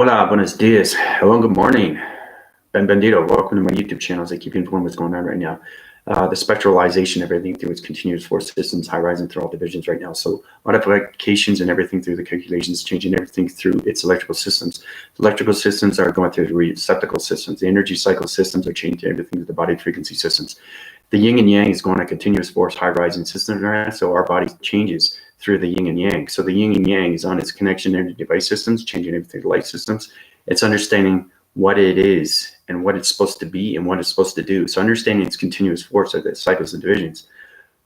Hola, buenos dias. Hello, good morning. Benvendido. Welcome to my YouTube channel as I keep you informed what's going on right now. The spectralization of everything through its continuous force systems, high rising through all divisions right now. So modifications and everything through the calculations, changing everything through its electrical systems. The electrical systems are going through the receptacle systems. The energy cycle systems are changing everything through the body frequency systems. The yin and yang is going on continuous force, high rising systems right now. So our body changes through the yin and yang. So the yin and yang is on its connection energy device systems, changing everything to light systems. It's understanding what it is and what it's supposed to be and what it's supposed to do. So understanding its continuous force of the cycles and divisions.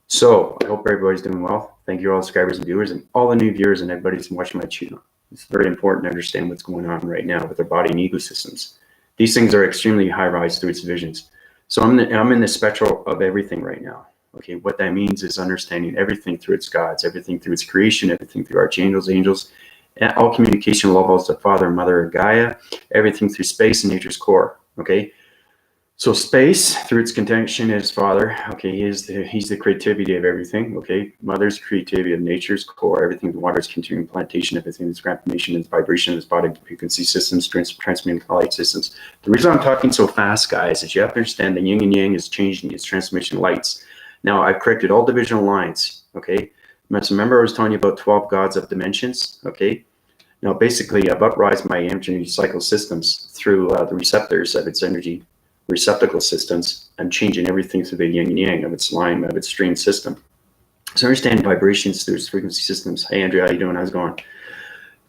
So I hope everybody's doing well. Thank you all subscribers and viewers and all the new viewers and everybody who's watching my channel. It's very important to understand what's going on right now with our body and ego systems. These things are extremely high rise through its divisions. So I'm in the spectral of everything right now. Okay, what that means is understanding everything through its gods, everything through its creation, everything through archangels, angels, and all communication levels of Father, Mother, and Gaia, everything through space and nature's core. Okay, so space through its contention is Father. Okay, he's the creativity of everything. Okay, Mother's creativity of nature's core, everything. The water's continuing plantation, everything. Its gravitation, its vibration, its body frequency systems, transmitting light systems. The reason I'm talking so fast, guys, is you have to understand the yin and yang is changing its transmission lights. Now I've corrected all divisional lines. Okay, remember I was telling you about 12 gods of dimensions. Okay. Now, basically, I've uprised my energy cycle systems through the receptors of its energy receptacle systems. I'm changing everything through the yin and yang of its line, of its stream system. So understand vibrations through its frequency systems. Hey, Andrea, how you doing? How's it going?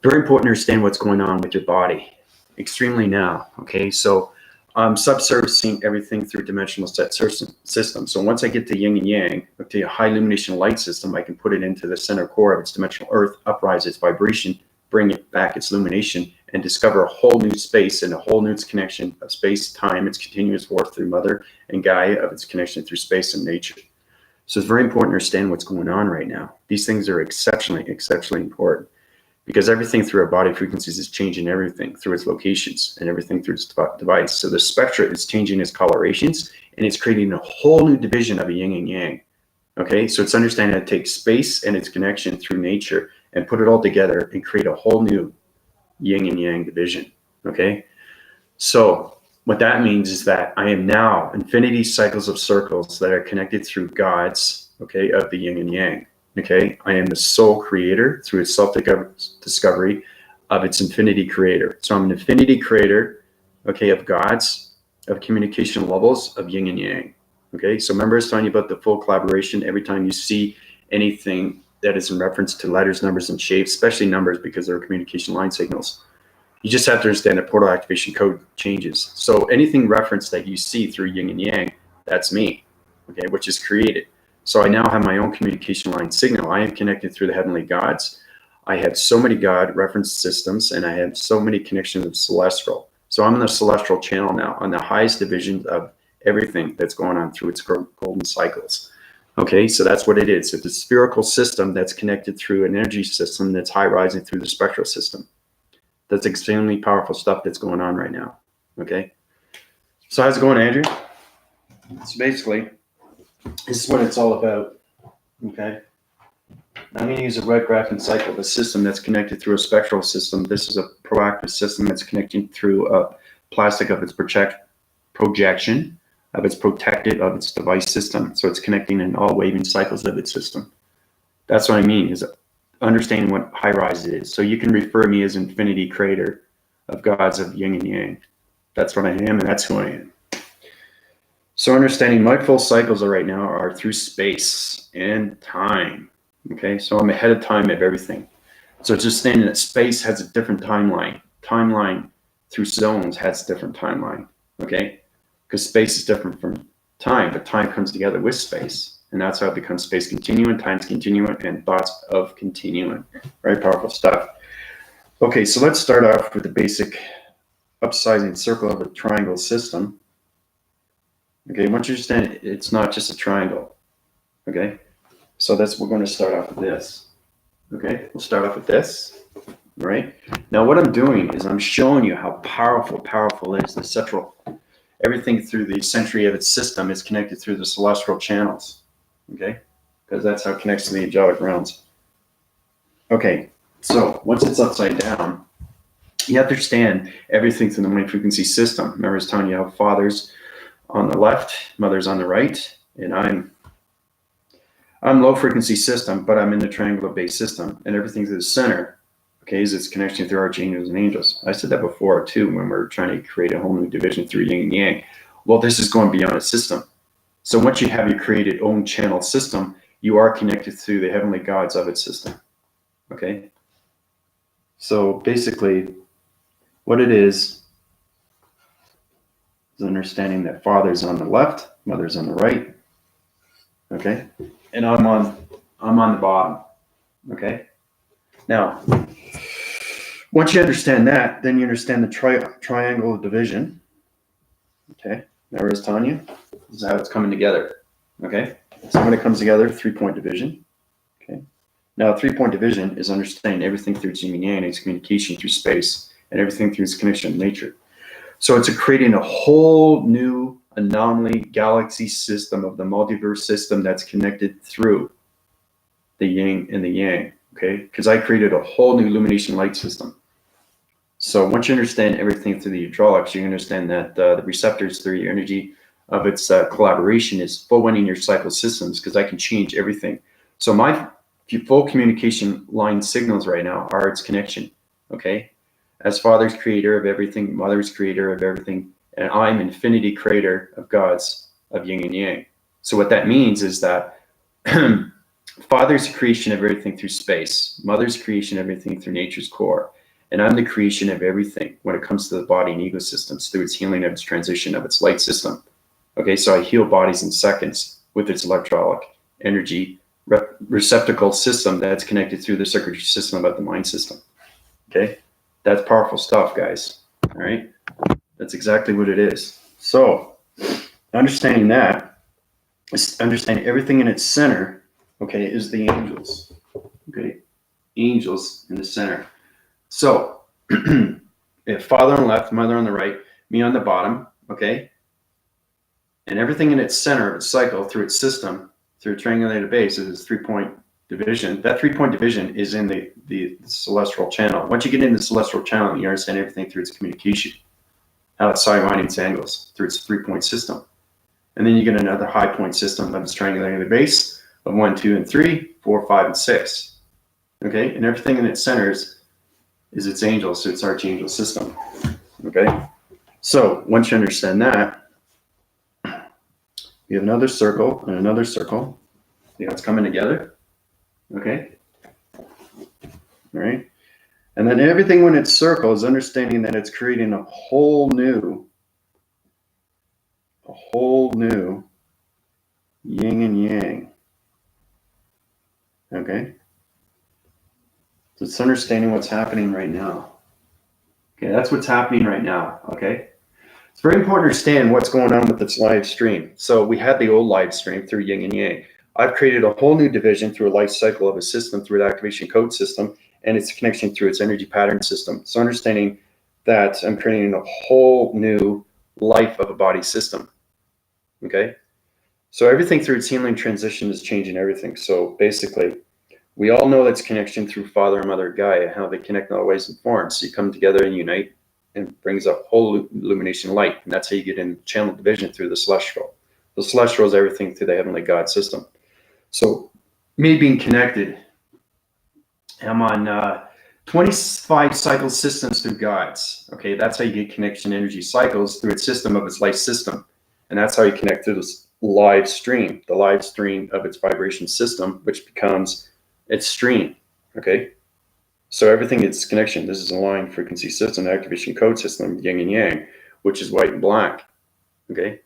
Very important to understand what's going on with your body. Extremely now, okay? So I'm subsurfacing everything through dimensional set system. So once I get to yin and yang, to a high illumination light system, I can put it into the center core of its dimensional earth, uprise its vibration, bring it back its illumination, and discover a whole new space and a whole new connection of space, time, its continuous force through Mother and Gaia, of its connection through space and nature. So it's very important to understand what's going on right now. These things are exceptionally, exceptionally important because everything through our body frequencies is changing everything through its locations and everything through its device. So the spectra is changing its colorations and it's creating a whole new division of a yin and yang. Okay, so it's understanding how to take space and its connection through nature and put it all together and create a whole new yin and yang division. Okay, so what that means is that I am now infinity cycles of circles that are connected through gods, okay, of the yin and yang. Okay, I am the sole creator through its self-discovery of its infinity creator. So I'm an infinity creator, okay, of gods, of communication levels of yin and yang. Okay, so remember I was telling you about the full collaboration. Every time you see anything that is in reference to letters, numbers, and shapes, especially numbers because they're communication line signals, you just have to understand that portal activation code changes. So anything referenced that you see through yin and yang, that's me, okay, which is created. So I now have my own communication line signal. I am connected through the heavenly gods. I have so many God reference systems, and I have so many connections of celestial. So I'm in the celestial channel now on the highest division of everything that's going on through its golden cycles. Okay, so that's what it is. It's a spherical system that's connected through an energy system that's high rising through the spectral system. That's extremely powerful stuff that's going on right now. Okay, so how's it going, Andrew? So basically, this is what it's all about. Okay, I'm going to use a red graphing cycle, the system that's connected through a spectral system. This is a proactive system that's connecting through a plastic of its projection, of its protected, of its device system. So it's connecting in all waving cycles of its system. That's what I mean, is understanding what high rise is. So you can refer me as infinity creator of gods of yin and yang. That's what I am, and that's who I am. So understanding my full cycles right now are through space and time. Okay, so I'm ahead of time of everything. So it's just understanding that space has a different timeline. Timeline through zones has a different timeline. Okay, because space is different from time, but time comes together with space. And that's how it becomes space continuum, time's continuum, and thoughts of continuum. Very powerful stuff. Okay, so let's start off with the basic upsizing circle of a triangle system. Okay, once you understand it's not just a triangle. Okay, so we're going to start off with this. Okay, we'll start off with this. Right? Now what I'm doing is I'm showing you how powerful it is. The central, everything through the century of its system is connected through the celestial channels. Okay, because that's how it connects to the angelic realms. Okay, so once it's upside down, You have to understand everything through the mind frequency system. Remember, I was telling you how father's on the left, mother's on the right, and I'm low frequency system, but I'm in the triangular based system, and everything through the center, okay, is its connection through archangels and angels. I said that before too when we're trying to create a whole new division through yin and yang. Well, this is going beyond a system. So once you have your created own channel system, you are connected through the heavenly gods of its system. Okay. So basically, what it is understanding that father's on the left, mother's on the right. Okay. And I'm on the bottom. Okay. Now, once you understand that, then you understand the triangle division. Okay. Remember I was telling you? This is how it's coming together. Okay. So when it comes together, 3-point division. Okay. Now, 3-point division is understanding everything through its yin and yang, its communication through space, and everything through its connection with nature. So it's creating a whole new anomaly galaxy system of the multiverse system that's connected through the yin and the yang. Okay. Because I created a whole new illumination light system. So once you understand everything through the hydraulics, you understand that the receptors through your energy of its collaboration is full winning your cycle systems, because I can change everything. So my full communication line signals right now are its connection. Okay. As father's creator of everything, mother's creator of everything, and I'm infinity creator of gods of yin and yang. So what that means is that father's creation of everything through space, mother's creation of everything through nature's core, and I'm the creation of everything when it comes to the body and ecosystems through its healing of its transition of its light system. Okay, so I heal bodies in seconds with its electronic energy receptacle system that's connected through the circuitry system of the mind system. Okay, that's powerful stuff, guys. All right, that's exactly what it is. So understanding that, understanding everything in its center, okay, is the angels. Okay, angels in the center. So if father on the left, mother on the right, me on the bottom, okay, and everything in its center of its cycle through its system, through a triangulated base, is its 3-point division. That 3-point division is in the celestial channel. Once you get in the celestial channel, you understand everything through its communication, how it's sidewinding its angles through its 3-point system. And then you get another high point system of its triangulated base of 1, 2, and 3, 4, 5, and 6. Okay, and everything in its centers is its angels, so it's archangel system. Okay, so once you understand that, you have another circle and another circle. You know, it's coming together. Okay, all right, and then everything when it's circle is understanding that it's creating a whole new yin and yang. Okay, so it's understanding what's happening right now. Okay, that's what's happening right now. Okay, it's very important to understand what's going on with this live stream. So we had the old live stream through yin and yang. I've created a whole new division through a life cycle of a system through the activation code system and its connection through its energy pattern system. So understanding that I'm creating a whole new life of a body system. Okay, so everything through its healing transition is changing everything. So basically, we all know that's connection through father and mother Gaia, how they connect in all ways and forms. So you come together and unite, and brings up whole illumination light. And that's how you get in channel division through the celestial. The celestial is everything through the heavenly God system. So me being connected, I'm on 25 cycle systems through gods. Okay, that's how you get connection energy cycles through its system of its life system. And that's how you connect to this live stream, the live stream of its vibration system, which becomes its stream. Okay, so everything is connection. This is a line frequency system, activation code system, yin and yang, which is white and black. Okay,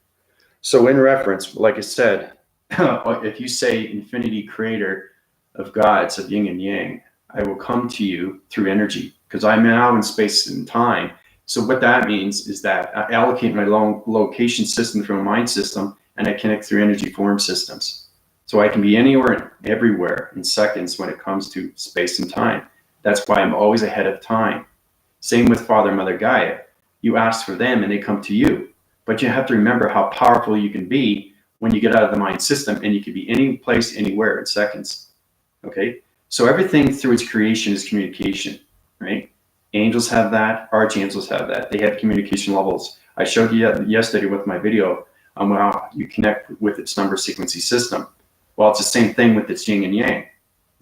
so in reference, like I said, if you say infinity creator of gods of yin and yang, I will come to you through energy, because I'm now in space and time. So what that means is that I allocate my location system from a mind system, and I connect through energy form systems. So I can be anywhere and everywhere in seconds when it comes to space and time. That's why I'm always ahead of time. Same with Father and Mother Gaia. You ask for them and they come to you. But you have to remember how powerful you can be when you get out of the mind system, and you can be any place, anywhere in seconds. Okay? So everything through its creation is communication, right? Angels have that. Archangels have that. They have communication levels. I showed you yesterday with my video on how you connect with its number sequencing system. Well, it's the same thing with its yin and yang.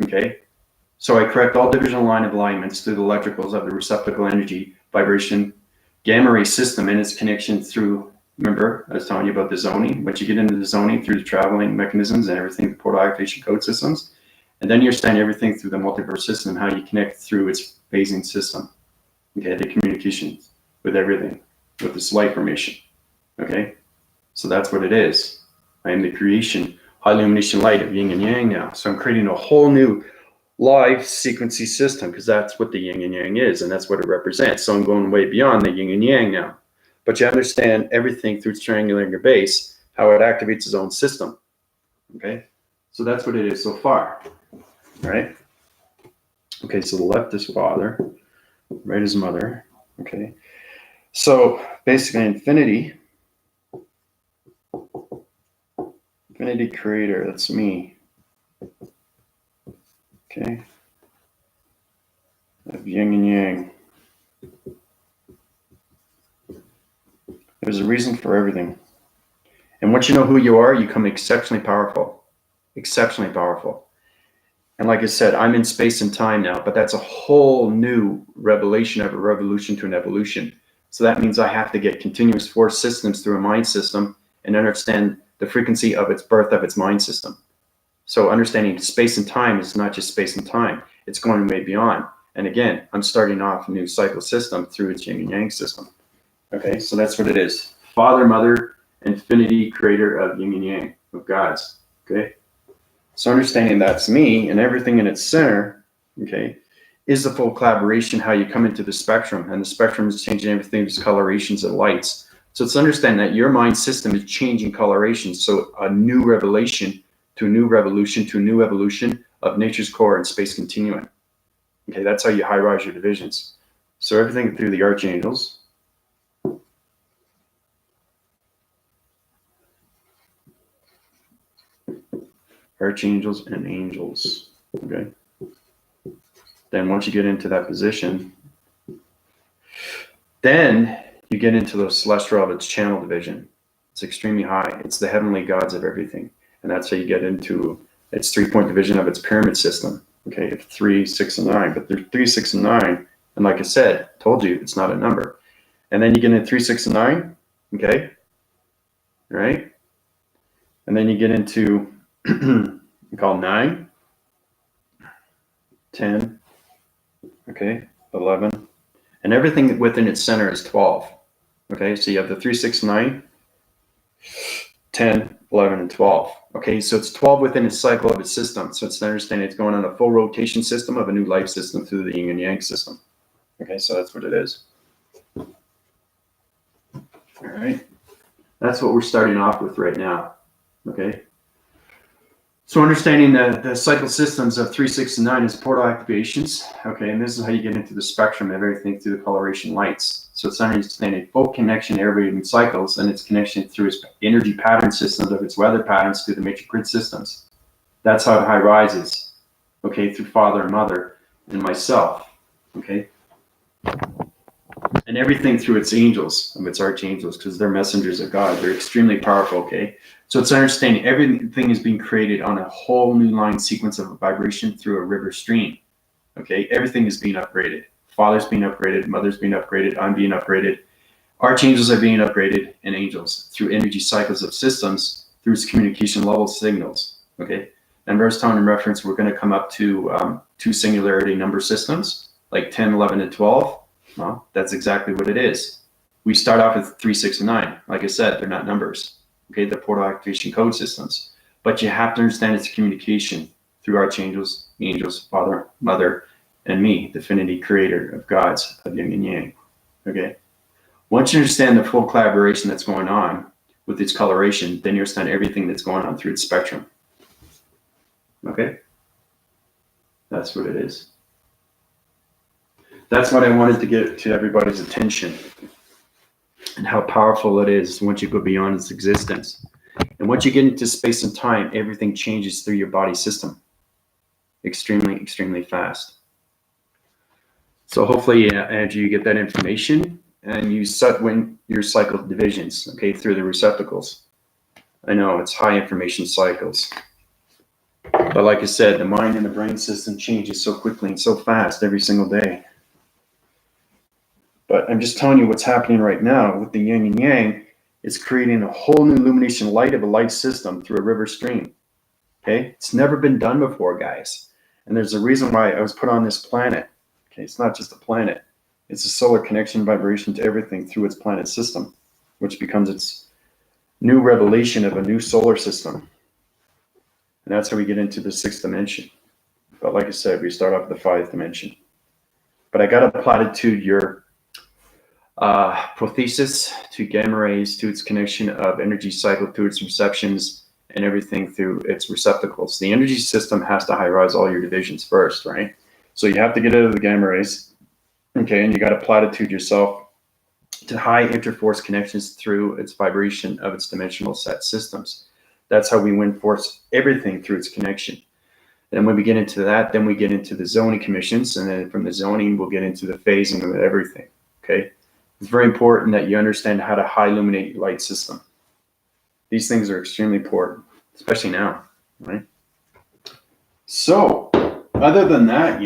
Okay. So I correct all divisional line of alignments through the electricals of the receptacle energy, vibration, gamma ray system and its connection through, remember, I was telling you about the zoning. Once you get into the zoning through the traveling mechanisms and everything, the portal activation code systems, and then you understand everything through the multiverse system, how you connect through its phasing system. Okay, the communications with everything, with this light formation. Okay, so that's what it is. I am the creation, high illumination light of yin and yang now. So I'm creating a whole new live sequencing system because that's what the yin and yang is, and that's what it represents. So I'm going way beyond the yin and yang now. But you understand everything through its triangular base, how it activates its own system. Okay, so that's what it is so far. Right? Okay, so the left is father, right is mother. Okay, so basically infinity creator, that's me. Okay, of yin and yang. There's a reason for everything. And once you know who you are, you become exceptionally powerful. Exceptionally powerful. And like I said, I'm in space and time now, but that's a whole new revelation of a revolution to an evolution. So that means I have to get continuous force systems through a mind system and understand the frequency of its birth of its mind system. So understanding space and time is not just space and time. It's going way beyond. And again, I'm starting off a new cycle system through its yin and yang system. Okay, so that's what it is. Father, mother, infinity, creator of yin and yang, of gods. Okay. So understanding that's me and everything in its center, okay, is the full collaboration, how you come into the spectrum. And the spectrum is changing everything, its colorations and lights. So it's understand that your mind system is changing colorations. So a new revelation to a new revolution to a new evolution of nature's core and space continuum. Okay, that's how you high rise your divisions. So everything through the archangels. Archangels and angels. Okay. Then once you get into that position, then you get into the celestial of its channel division. It's extremely high. It's the heavenly gods of everything. And that's how you get into its 3-point division of its pyramid system. Okay, 3, 6, and 9. But there's 3, 6, and 9. And like I said, told you it's not a number. And then you get into 3, 6, and 9. Okay. Right? And then you get into we call 9, 10, okay, 11, and everything within its center is 12. Okay, so you have the 3, 6, 9, 10, 11, and 12. Okay, so it's 12 within its cycle of its system. So it's understanding it's going on a full rotation system of a new life system through the yin and yang system. Okay, so that's what it is. All right, that's what we're starting off with right now. Okay. So understanding the cycle systems of 3, 6, and 9 is portal activations. Okay, and this is how you get into the spectrum of everything through the coloration lights. So it's understanding full connection to every cycles and its connection through its energy pattern systems of its weather patterns through the matrix grid systems. That's how it high rises. Okay, through father and mother and myself. Okay. And everything through its angels, its archangels, because they're messengers of God. They're extremely powerful, okay? So it's understanding everything is being created on a whole new line sequence of a vibration through a river stream, okay? Everything is being upgraded. Father's being upgraded, mother's being upgraded, I'm being upgraded. Archangels are being upgraded, and angels through energy cycles of systems through its communication level signals, okay? And verse time and reference, we're going to come up to 2 singularity number systems, like 10, 11, and 12. Well, that's exactly what it is. We start off with 3, 6, and 9. Like I said, they're not numbers. Okay, they're portal activation code systems. But you have to understand its communication through archangels, angels, father, mother, and me, the divinity creator of gods of yin and yang. Okay. Once you understand the full collaboration that's going on with its coloration, then you understand everything that's going on through its spectrum. Okay? That's what it is. That's what I wanted to get to everybody's attention, and how powerful it is once you go beyond its existence. And once you get into space and time, everything changes through your body system extremely, extremely fast. So hopefully, Andrew, you get that information and you set when your cycle divisions, okay, through the receptacles. I know it's high information cycles. But like I said, the mind and the brain system changes so quickly and so fast every single day. But I'm just telling you what's happening right now with the yin and yang. It's creating a whole new illumination light of a light system through a river stream. Okay, it's never been done before, guys. And there's a reason why I was put on this planet. Okay, it's not just a planet. It's a solar connection vibration to everything through its planet system, which becomes its new revelation of a new solar system. And that's how we get into the 6th dimension. But like I said, we start off with the 5th dimension. But I got to platitude your prothesis to gamma rays, to its connection of energy cycle through its receptions and everything through its receptacles. The energy system has to high-rise all your divisions first, right? So you have to get out of the gamma rays, okay, and you got to platitude yourself to high interforce connections through its vibration of its dimensional set systems. That's how we win force everything through its connection. And when we get into that, then we get into the zoning commissions, and then from the zoning, we'll get into the phasing of everything, okay? It's very important that you understand how to high illuminate your light system. These things are extremely important, especially now, right? So, other than that,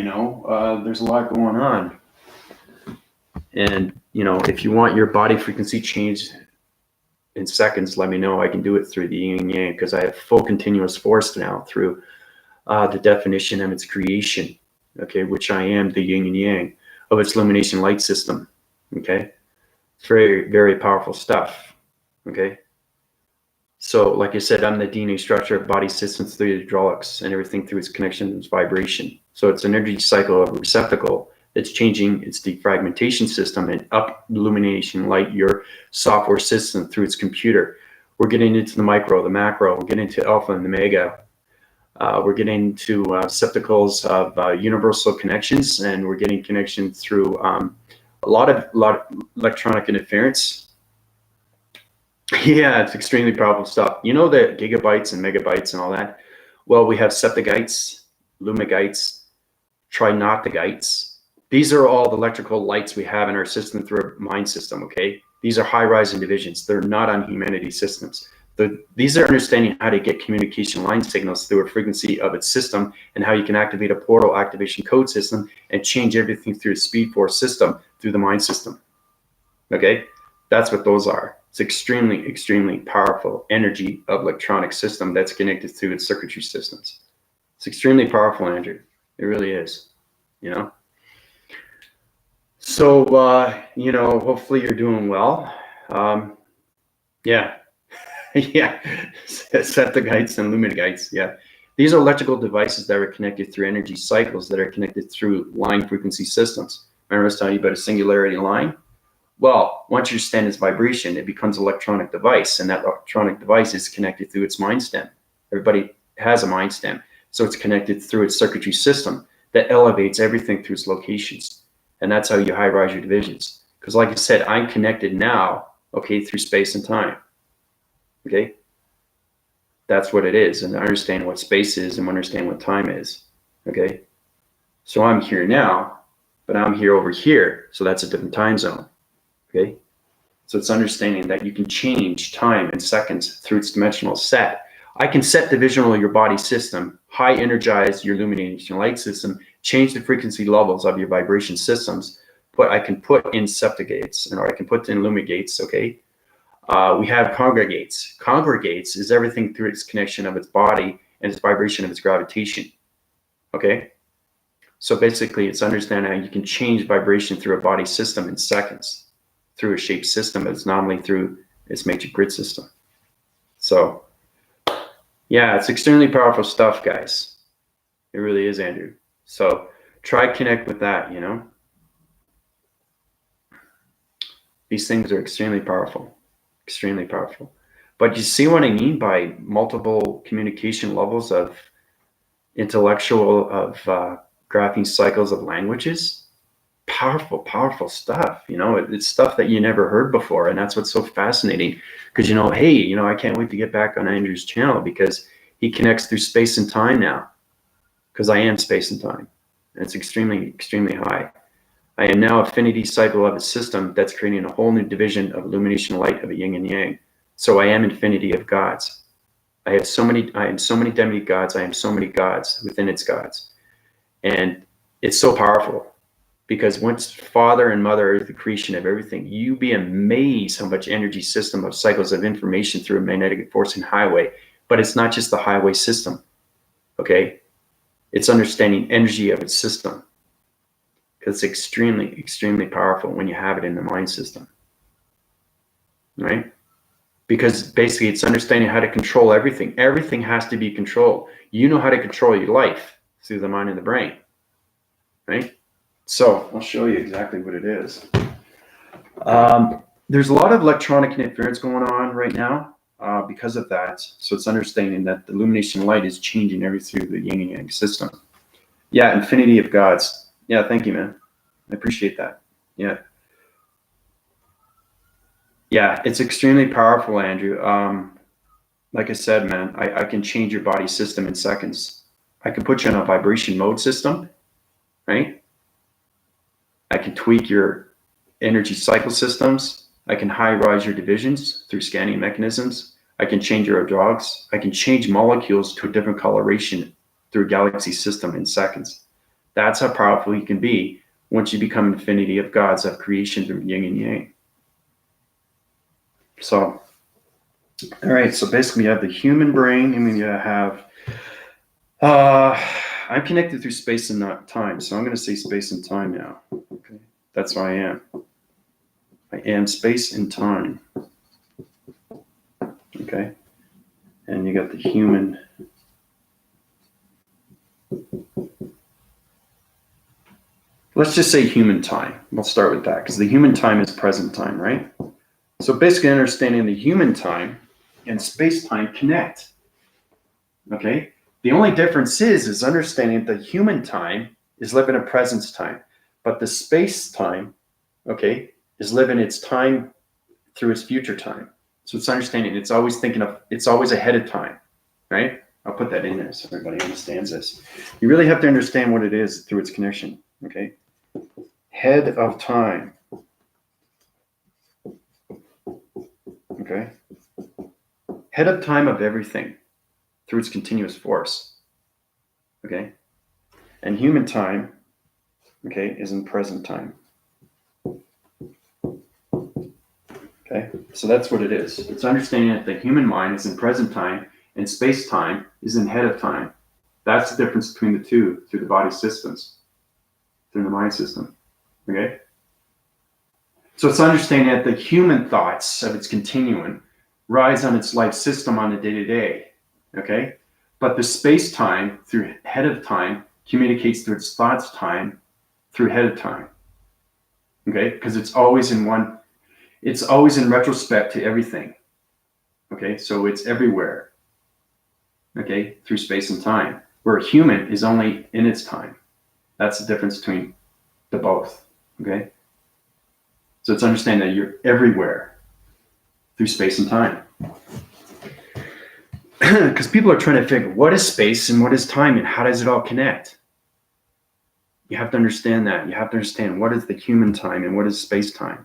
there's a lot going on. And, if you want your body frequency changed in seconds, let me know. I can do it through the yin and yang because I have full continuous force now through the definition of its creation, okay, which I am the yin and yang of its illumination light system, okay? It's very, very powerful stuff, okay? So, like I said, I'm the DNA structure of body systems through the hydraulics and everything through its connection and its vibration. So it's an energy cycle of a receptacle that's changing its defragmentation system and up illumination light your software system through its computer. We're getting into the micro, the macro, we're getting into alpha and the mega. We're getting into receptacles of universal connections, and we're getting connection through a lot of electronic interference. Yeah, it's extremely powerful stuff. You know the gigabytes and megabytes and all that? Well, we have septagites, lumigites, trinoctigites. These are all the electrical lights we have in our system through our mind system, okay? These are high-rising divisions. They're not on humanity systems. These are understanding how to get communication line signals through a frequency of its system and how you can activate a portal activation code system and change everything through a speed force system through the mind system, okay? That's what those are. It's extremely, extremely powerful energy of electronic system that's connected through its circuitry systems. It's extremely powerful, Andrew. It really is, So, hopefully you're doing well. Yeah. Yeah. Septagites and lumigites. Yeah. These are electrical devices that are connected through energy cycles that are connected through line frequency systems. Remember I was telling you about a singularity line? Well, once you understand its vibration, it becomes an electronic device, and that electronic device is connected through its mind stem. Everybody has a mind stem, so it's connected through its circuitry system that elevates everything through its locations, and that's how you high-rise your divisions. Because like I said, I'm connected now, okay, through space and time, okay? That's what it is, and I understand what space is and understand what time is, okay? So I'm here now, but I'm here over here, so that's a different time zone. Okay, so it's understanding that you can change time and seconds through its dimensional set. I can set divisional your body system, high energize your illumination light system, change the frequency levels of your vibration systems. I can put in septagites, or I can put in lumigates. Okay, we have congregates. Congregates is everything through its connection of its body and its vibration of its gravitation. Okay, so basically, it's understanding how you can change vibration through a body system in seconds, through a shape system, but it's normally through its matrix grid system. So, yeah, it's extremely powerful stuff, guys. It really is, Andrew. So try connect with that, These things are extremely powerful, extremely powerful. But you see what I mean by multiple communication levels of intellectual, of graphing cycles of languages? Powerful, powerful stuff. It's stuff that you never heard before, and that's what's so fascinating. Because hey, I can't wait to get back on Andrew's channel because he connects through space and time now. Because I am space and time, and it's extremely, extremely high. I am now affinity cycle of a system that's creating a whole new division of illumination light of a yin and yang. So I am infinity of gods. I am so many demigods. I am so many gods within its gods. And it's so powerful because once father and mother are the creation of everything, you be amazed how much energy system of cycles of information through a magnetic force and highway. But it's not just the highway system, okay? It's understanding energy of its system, because it's extremely, extremely powerful when you have it in the mind system, right? Because basically it's understanding how to control everything. Everything has to be controlled. You know how to control your life through the mind and the brain, right? So I'll show you exactly what it is. There's a lot of electronic interference going on right now because of that. So it's understanding that the illumination light is changing everything through the yin and yang system. Yeah, infinity of gods. Yeah, thank you, man. I appreciate that. Yeah. Yeah, it's extremely powerful, Andrew. Like I said, man, I can change your body system in seconds. I can put you in a vibration mode system, right? I can tweak your energy cycle systems. I can high rise your divisions through scanning mechanisms. I can change your drugs. I can change molecules to a different coloration through a galaxy system in seconds. That's how powerful you can be once you become infinity of gods of creation through yin and yang. So, all right, so basically you have the human brain, and then you have, I'm connected through space and not time. So I'm going to say space and time now. Okay, that's who I am. I am space and time. Okay, and you got the human. Let's just say human time. We'll start with that because the human time is present time, right? So basically understanding the human time and space-time connect, okay? The only difference is understanding the human time is living a presence time, but the space-time, okay, is living its time through its future time. So it's understanding it's always thinking of, it's always ahead of time, right? I'll put that in there so everybody understands this. You really have to understand what it is through its connection, okay? Head of time. Okay. Head of time of everything through its continuous force. Okay. And human time, okay, is in present time. Okay. So that's what it is. It's understanding that the human mind is in present time and space time is in head of time. That's the difference between the two through the body systems, through the mind system. Okay. So it's understanding that the human thoughts of its continuum rise on its life system on a day-to-day, okay? But the space-time through head of time communicates through its thoughts time through head of time, okay? Because it's always in retrospect to everything, okay? So it's everywhere, okay, through space and time, where a human is only in its time. That's the difference between the both, okay? So it's understanding that you're everywhere through space and time. Because people are trying to figure what is space and what is time and how does it all connect? You have to understand that. You have to understand what is the human time and what is space time.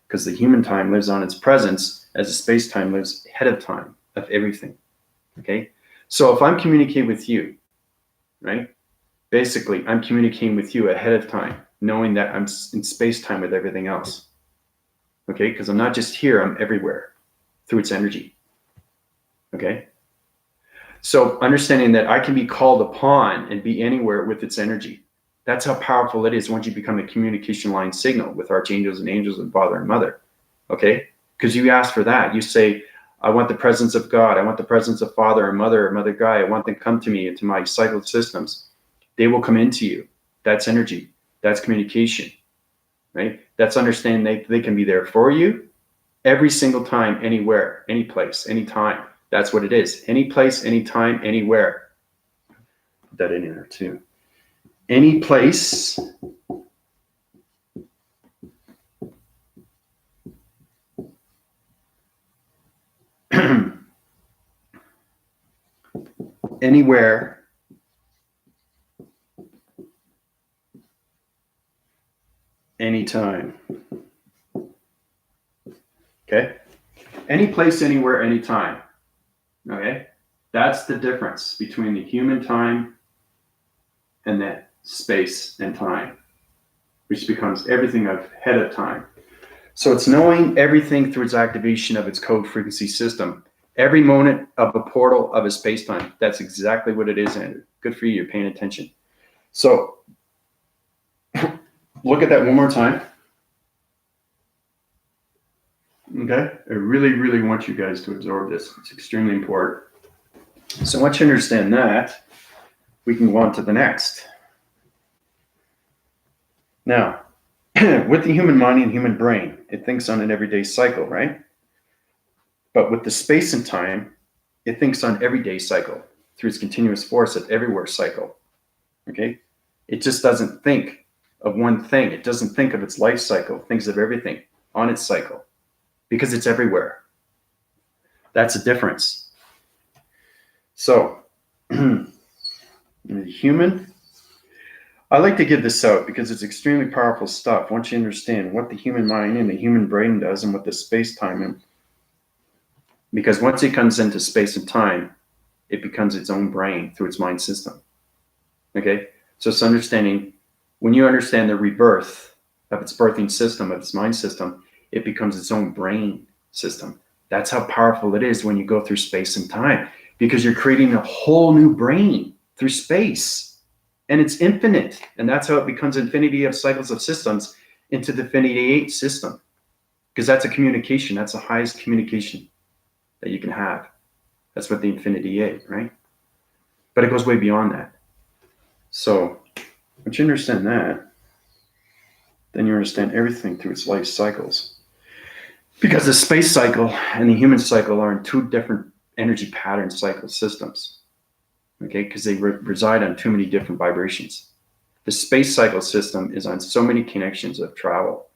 Because the human time lives on its presence as the space time lives ahead of time of everything. Okay? So if I'm communicating with you, right? Basically, I'm communicating with you ahead of time, knowing that I'm in space time with everything else. Okay? Because I'm not just here, I'm everywhere through its energy. Okay? So understanding that I can be called upon and be anywhere with its energy. That's how powerful it is once you become a communication line signal with archangels and angels and father and mother. Okay? Because you ask for that. You say, I want the presence of God. I want the presence of father and mother guy. I want them to come to me into my cycle systems. They will come into you. That's energy. That's communication. Right? That's understanding they can be there for you every single time, anywhere, any place, anytime. That's what it is. Any place, anytime, anywhere. Put that in there too. Any place, anywhere, anytime. Okay? Any place, anywhere, anytime. Okay? That's the difference between the human time and the space and time, which becomes everything ahead of time. So it's knowing everything through its activation of its code frequency system. Every moment of a portal of a space-time. That's exactly what it is, Andrew. Good for you. You're paying attention. So look at that one more time. Okay? I really, really want you guys to absorb this. It's extremely important. So once you understand that, we can go on to the next. Now, with the human mind and human brain, it thinks on an everyday cycle, right? But with the space and time, it thinks on everyday cycle through its continuous force at everywhere cycle. Okay? It just doesn't think of one thing. It doesn't think of its life cycle. It thinks of everything on its cycle because it's everywhere. That's a difference. So, the human, I like to give this out because it's extremely powerful stuff. Once you understand what the human mind and the human brain does and what the space-time, because once it comes into space and time, it becomes its own brain through its mind system. Okay? So it's understanding, when you understand the rebirth of its birthing system, of its mind system, it becomes its own brain system. That's how powerful it is when you go through space and time, because you're creating a whole new brain through space. And it's infinite. And that's how it becomes infinity of cycles of systems into the infinity 8 system. Because that's a communication. That's the highest communication that you can have. That's what the infinity 8, right? But it goes way beyond that. So once you understand that, then you understand everything through its life cycles. Because the space cycle and the human cycle are in two different energy pattern cycle systems. Okay, because they reside on too many different vibrations. The space cycle system is on so many connections of travel,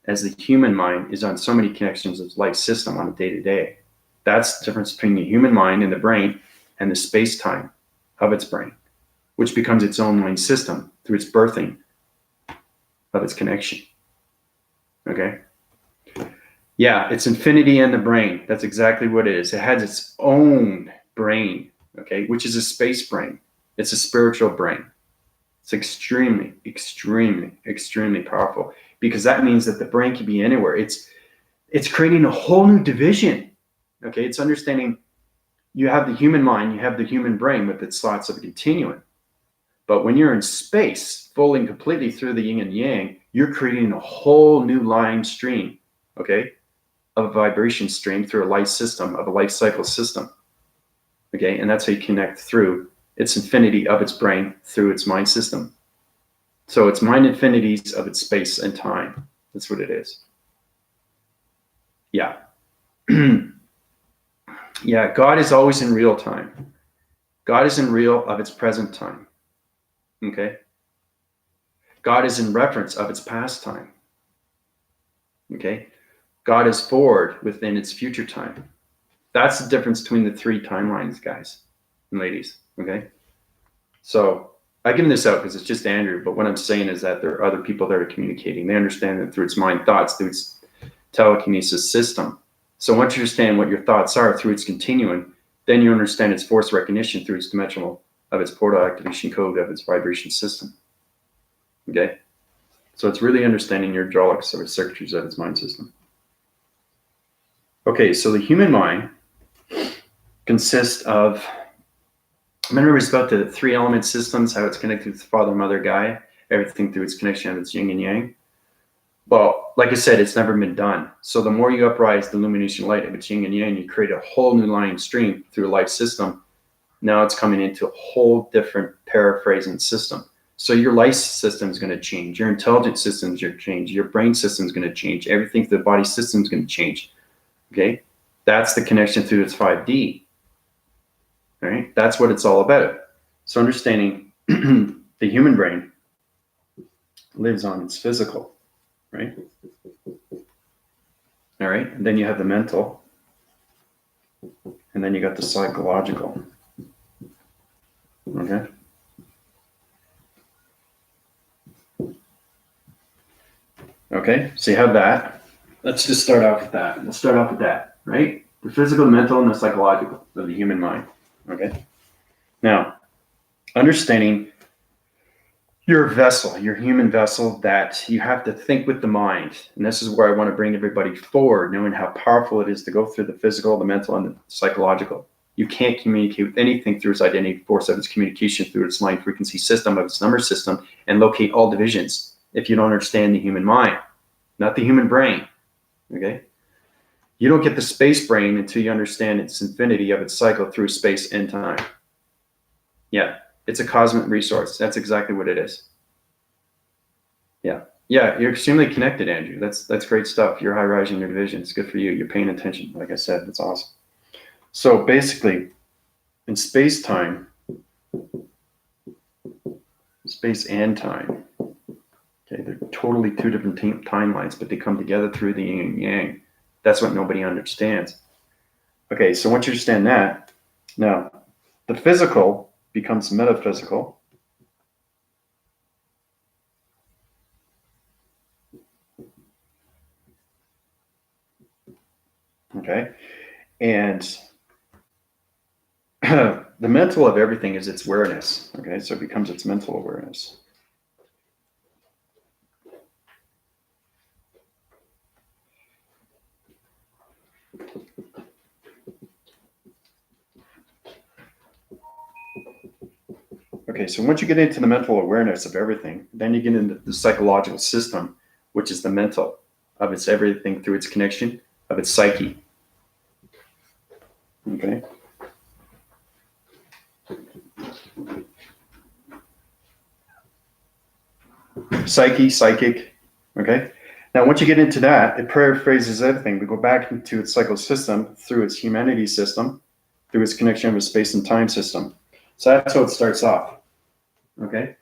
as the human mind is on so many connections of life system on a day-to-day. That's the difference between the human mind and the brain and the space-time of its brain, which becomes its own mind system through its birthing of its connection. Okay? Yeah, it's infinity in the brain. That's exactly what it is. It has its own brain, okay, which is a space brain. It's a spiritual brain. It's extremely, extremely, extremely powerful, because that means that the brain can be anywhere. It's creating a whole new division. Okay, it's understanding you have the human mind, you have the human brain with its thoughts of a continuum. But when you're in space, fully and completely through the yin and yang, you're creating a whole new line stream, okay, of a vibration stream through a life system, of a life cycle system. Okay, and that's how you connect through its infinity of its brain through its mind system. So it's mind infinities of its space and time. That's what it is. Yeah. Yeah, God is always in real time. God is in real of its present time. Okay? God is in reference of its past time. Okay? God is forward within its future time. That's the difference between the three timelines, guys and ladies. Okay? So I give this out because it's just Andrew, but what I'm saying is that there are other people that are communicating. They understand that through its mind thoughts, through its telekinesis system. So once you understand what your thoughts are through its continuum, then you understand its force recognition through its dimensional of its portal activation code of its vibration system. Okay? So it's really understanding your hydraulics of its circuitries of its mind system. Okay, so the human mind consists of, remember it's about the three element systems, how it's connected with the father, mother, Gaia, everything through its connection of its yin and yang. Well, like I said, it's never been done. So the more you uprise the illumination light of its yin and yang, you create a whole new line stream through a life system. Now it's coming into a whole different paraphrasing system. So your life system is going to change. Your intelligence system is going to change. Your brain system is going to change. Everything through the body system is going to change. Okay? That's the connection through its 5D. All right? That's what it's all about. So understanding the human brain lives on its physical. Right? All right. And then you have the mental. And then you got the psychological. Okay. Okay, so you have that. Let's just start off with that. Let's start off with that, right? The physical, the mental, and the psychological of the human mind. Okay. Now, understanding your vessel, your human vessel, that you have to think with the mind. And this is where I want to bring everybody forward, knowing how powerful it is to go through the physical, the mental, and the psychological. You can't communicate with anything through its identity force of its communication through its line frequency system, of its number system, and locate all divisions if you don't understand the human mind, not the human brain. Okay? You don't get the space brain until you understand its infinity of its cycle through space and time. Yeah, it's a cosmic resource. That's exactly what it is. Yeah, you're extremely connected, Andrew. That's great stuff. You're high rising your division. It's good for you. You're paying attention. Like I said, that's awesome. So basically, in space time, space and time, okay, they're totally two different timelines, but they come together through the yin and yang. That's what nobody understands. Okay, so once you understand that, now the physical becomes metaphysical. Okay, and the mental of everything is its awareness. Okay, so it becomes its mental awareness. Okay, so once you get into the mental awareness of everything, then you get into the psychological system, which is the mental of its everything through its connection of its psyche. Okay. Psyche, psychic. Okay. Now, once you get into that, it paraphrases everything. We go back into its cycle system through its humanity system, through its connection with space and time system. So that's how it starts off. Okay.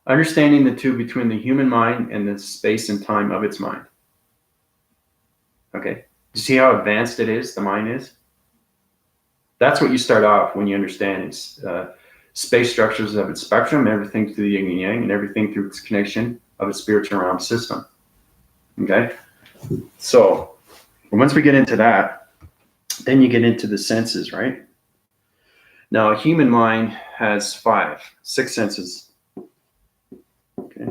Understanding the two between the human mind and the space and time of its mind. Okay. You see how advanced it is, the mind is? That's what you start off when you understand its space structures of its spectrum, everything through the yin and yang, and everything through its connection of its spiritual realm system. Okay? So once we get into that, then you get into the senses, right? Now, a human mind has six senses. Okay,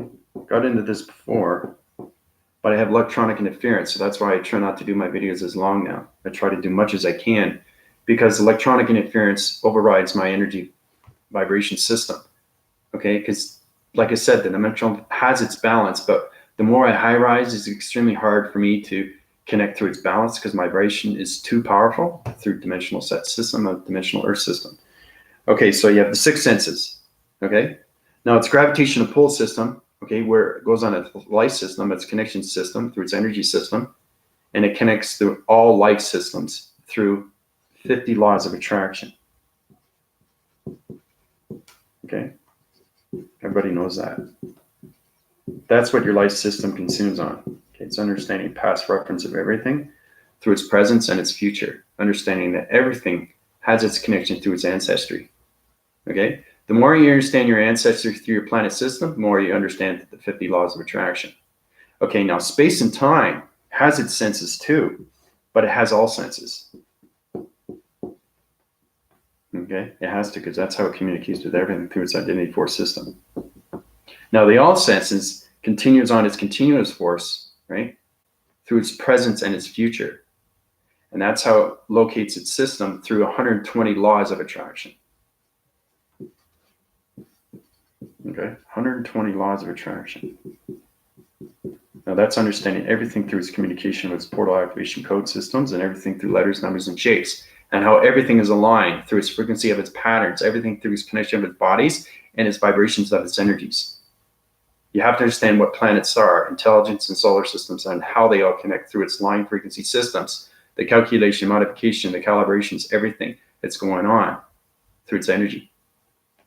got into this before, but I have electronic interference, so that's why I try not to do my videos as long now. I try to do much as I can, because electronic interference overrides my energy vibration system. Okay, because like I said, the dimensional has its balance, but the more I high rise, it's extremely hard for me to connect through its balance because my vibration is too powerful through dimensional set system, a dimensional earth system. Okay, so you have the six senses. Okay, now it's gravitational pull system. Okay, where it goes on a life system, its connection system through its energy system, and it connects through all life systems through 50 laws of attraction. Okay, everybody knows that. That's what your life system consumes on. Okay, it's understanding past reference of everything through its presence and its future. Understanding that everything has its connection through its ancestry. Okay, the more you understand your ancestry through your planet system, the more you understand the 50 laws of attraction. Okay, now space and time has its senses too, but it has all senses. Okay, it has to, because that's how it communicates with everything through its identity force system. Now, the all senses continues on its continuous force, right, through its presence and its future. And that's how it locates its system through 120 laws of attraction. Okay, 120 laws of attraction. Now, that's understanding everything through its communication with its portal activation code systems and everything through letters, numbers, and shapes. And how everything is aligned through its frequency of its patterns, everything through its connection with bodies and its vibrations of its energies. You have to understand what planets are, intelligence and solar systems, and how they all connect through its line frequency systems, the calculation, modification, the calibrations, everything that's going on through its energy.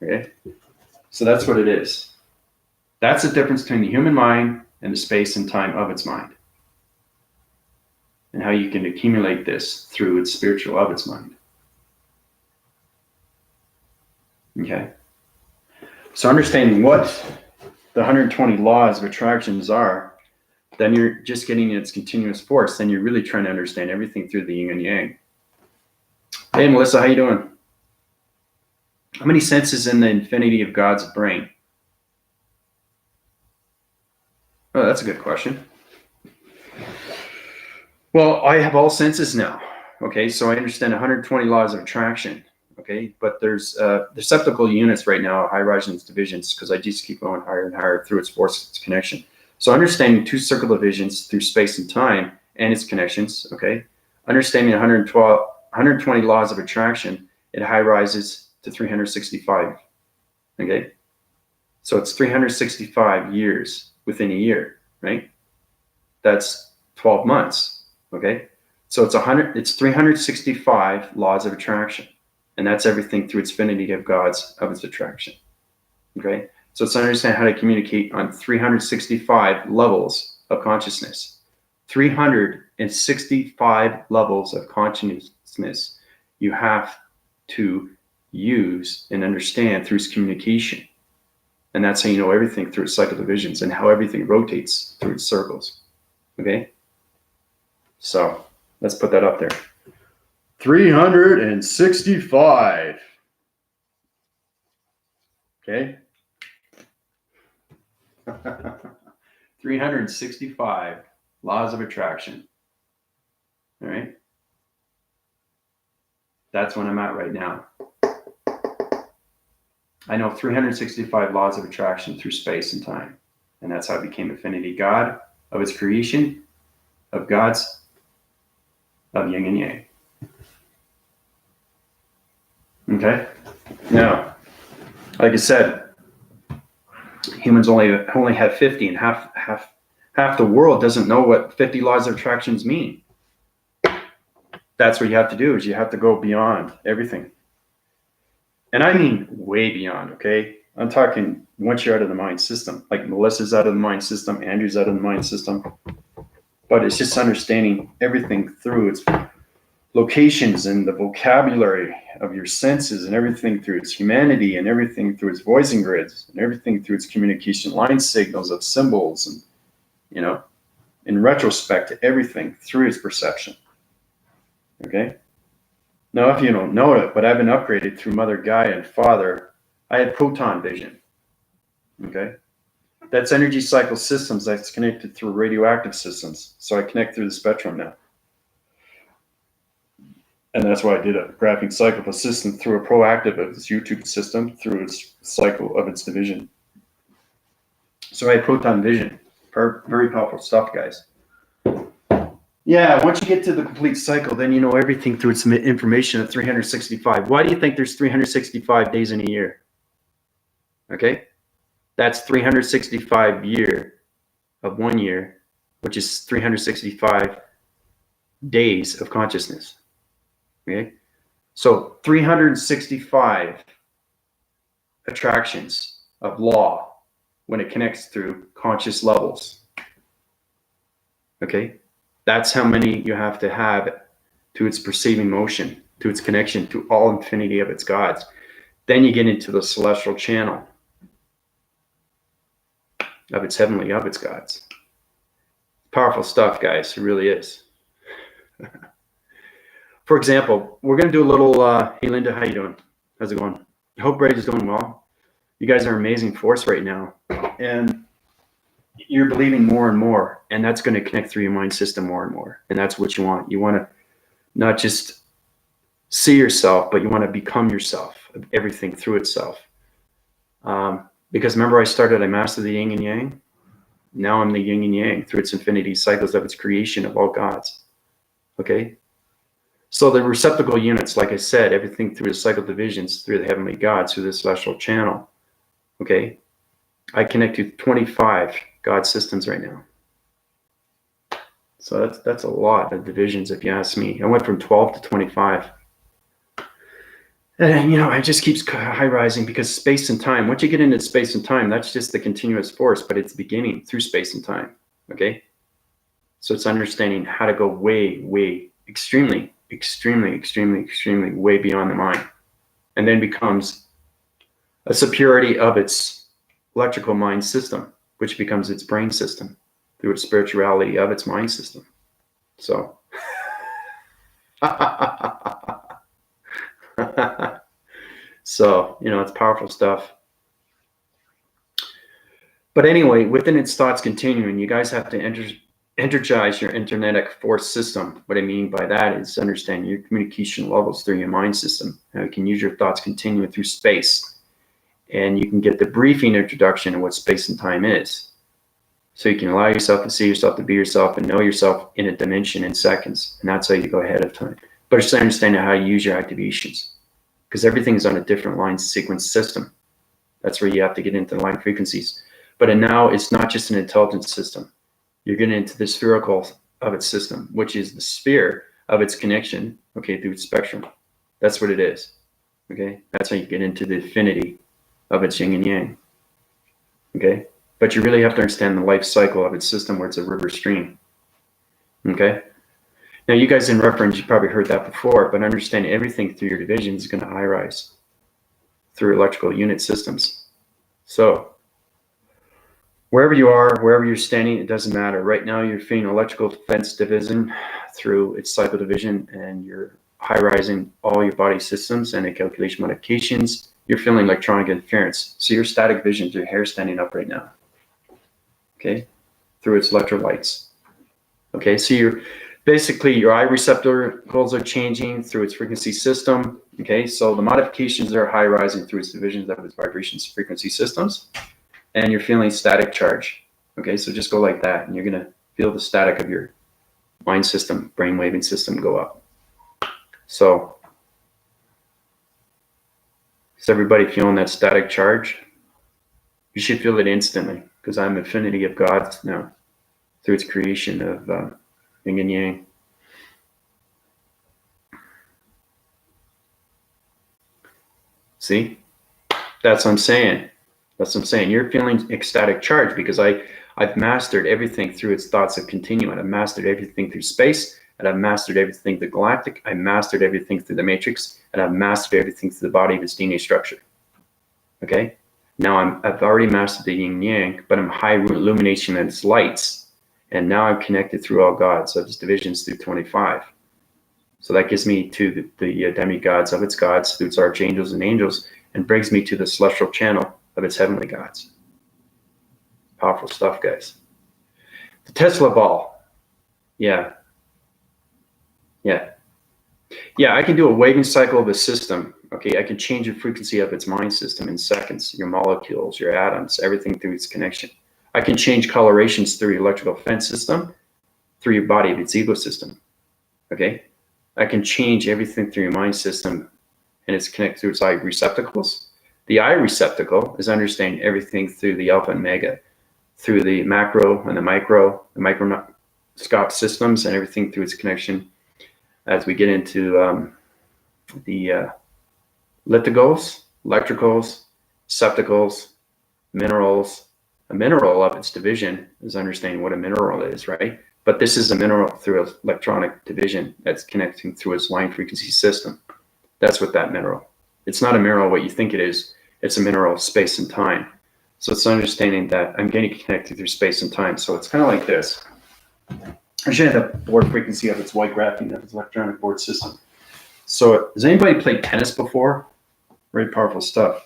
Okay? So that's what it is. That's the difference between the human mind and the space and time of its mind. And how you can accumulate this through its spiritual of its mind. Okay? So understanding what the 120 laws of attractions are, then you're just getting its continuous force. Then you're really trying to understand everything through the yin and yang. Hey, Melissa, how you doing? How many senses in the infinity of God's brain? Oh, that's a good question. Well, I have all senses now. Okay, so I understand 120 laws of attraction. Okay, but there's receptacle units right now, high rises divisions, because I just keep going higher and higher through its force, its connection. So understanding two circle divisions through space and time and its connections. Okay, understanding 120 laws of attraction, it high rises to 365. Okay, so it's 365 years within a year, right? That's 12 months. Okay, so it's 365 laws of attraction. And that's everything through its infinity of God's, of its attraction. Okay? So it's understand how to communicate on 365 levels of consciousness. 365 levels of consciousness you have to use and understand through its communication. And that's how you know everything through its cycle divisions and how everything rotates through its circles. Okay? So let's put that up there. 365. Okay. 365 laws of attraction. All right. That's what I'm at right now. I know 365 laws of attraction through space and time. And that's how I became Infinity God, of its creation, of God's, of Yin and Yang. Okay. Now, like I said, humans only have 50, and half the world doesn't know what 50 laws of attractions mean. That's what you have to do, is you have to go beyond everything. And I mean way beyond, okay? I'm talking once you're out of the mind system, like Melissa's out of the mind system, Andrew's out of the mind system. But it's just understanding everything through its locations and the vocabulary of your senses, and everything through its humanity, and everything through its voicing grids, and everything through its communication line signals of symbols, and, you know, in retrospect to everything through its perception. Okay? Now, if you don't know it, but I've been upgraded through Mother Gaia and Father, I had proton vision. Okay? That's energy cycle systems that's connected through radioactive systems. So I connect through the spectrum now. And that's why I did a graphing cycle of a system through a proactive of this YouTube system through its cycle of its division. So I had proton vision. Very powerful stuff, guys. Yeah, once you get to the complete cycle, then you know everything through its information of 365. Why do you think there's 365 days in a year? Okay? That's 365 year of 1 year, which is 365 days of consciousness. Okay? So 365 attractions of law when it connects through conscious levels. Okay? That's how many you have to have to its perceiving motion, to its connection to all infinity of its gods. Then you get into the celestial channel of its heavenly, of its gods. Powerful stuff, guys. It really is. For example, we're going to do a little, hey, Linda, how you doing? How's it going? I hope Brady's doing well. You guys are an amazing force right now. And you're believing more and more. And that's going to connect through your mind system more and more. And that's what you want. You want to not just see yourself, but you want to become yourself, everything through itself. Because remember, I mastered the yin and yang. Now I'm the yin and yang through its infinity cycles of its creation of all gods. Okay? So the receptacle units, like I said, everything through the cycle divisions, through the heavenly gods, through the celestial channel. Okay? I connect to 25 God systems right now. So that's a lot of divisions, if you ask me. I went from 12 to 25. And, you know, it just keeps high rising because space and time, once you get into space and time, that's just the continuous force, but it's beginning through space and time. Okay? So it's understanding how to go way, extremely way beyond the mind, and then becomes a superiority of its electrical mind system, which becomes its brain system, through its spirituality of its mind system. So, so, it's powerful stuff. But anyway, within its thoughts continuum, you guys have to energize your internetic force system. What I mean by that is understand your communication levels through your mind system. Now you can use your thoughts continuum through space, and you can get the briefing introduction of what space and time is. So you can allow yourself to see yourself, to be yourself, and know yourself in a dimension in seconds. And that's how you go ahead of time. But it's understanding how you use your activations, because everything's on a different line sequence system. That's where you have to get into the line frequencies. But now it's not just an intelligence system. You're getting into the spherical of its system, which is the sphere of its connection, okay, through its spectrum. That's what it is, okay? That's how you get into the affinity of its yin and yang, okay? But you really have to understand the life cycle of its system, where it's a river stream, okay? Now, you guys in reference, you probably heard that before, but understand everything through your division is going to high rise through electrical unit systems. So, wherever you are, wherever you're standing, it doesn't matter. Right now, you're feeling electrical defense division through its cycle division, and you're high-rising all your body systems and the calculation modifications. You're feeling electronic interference. So your static vision, your hair standing up right now, okay, through its electrolytes. Okay, so you're basically, your eye receptacles are changing through its frequency system. Okay, so the modifications are high-rising through its divisions of its vibrations frequency systems. And you're feeling static charge. Okay, so just go like that, and you're gonna feel the static of your mind system, brain waving system go up. So, is everybody feeling that static charge? You should feel it instantly, because I'm affinity of God now through its creation of Ying and Yang. See, that's what I'm saying. That's what I'm saying. You're feeling ecstatic charge because I've mastered everything through its thoughts of continuum. I've mastered everything through space, and I've mastered everything through galactic. I mastered everything through the matrix, and I've mastered everything through the body of its DNA structure. Okay? Now I've already mastered the yin and yang, but I'm high illumination of its lights, and now I'm connected through all gods of its divisions through 25. So that gives me to the demigods of its gods through its archangels and angels, and brings me to the celestial channel of its heavenly gods. Powerful stuff, guys. The Tesla ball. Yeah, I can do a waving cycle of a system. Okay, I can change the frequency of its mind system in seconds, your molecules, your atoms, everything through its connection. I can change colorations through your electrical fence system, through your body of its ego system. Okay, I can change everything through your mind system, and it's connected through its eye receptacles. The eye receptacle is understanding everything through the alpha and mega, through the macro and the microscope systems, and everything through its connection. As we get into the lithicals, electricals, septicals, minerals. A mineral of its division is understanding what a mineral is, right? But this is a mineral through electronic division that's connecting through its line frequency system. That's what that mineral. It's not a mineral what you think it is. It's a mineral of space and time. So it's understanding that I'm getting connected through space and time. So it's kind of like this. I should have the board frequency of its white graphene of its electronic board system. So has anybody played tennis before? Very powerful stuff.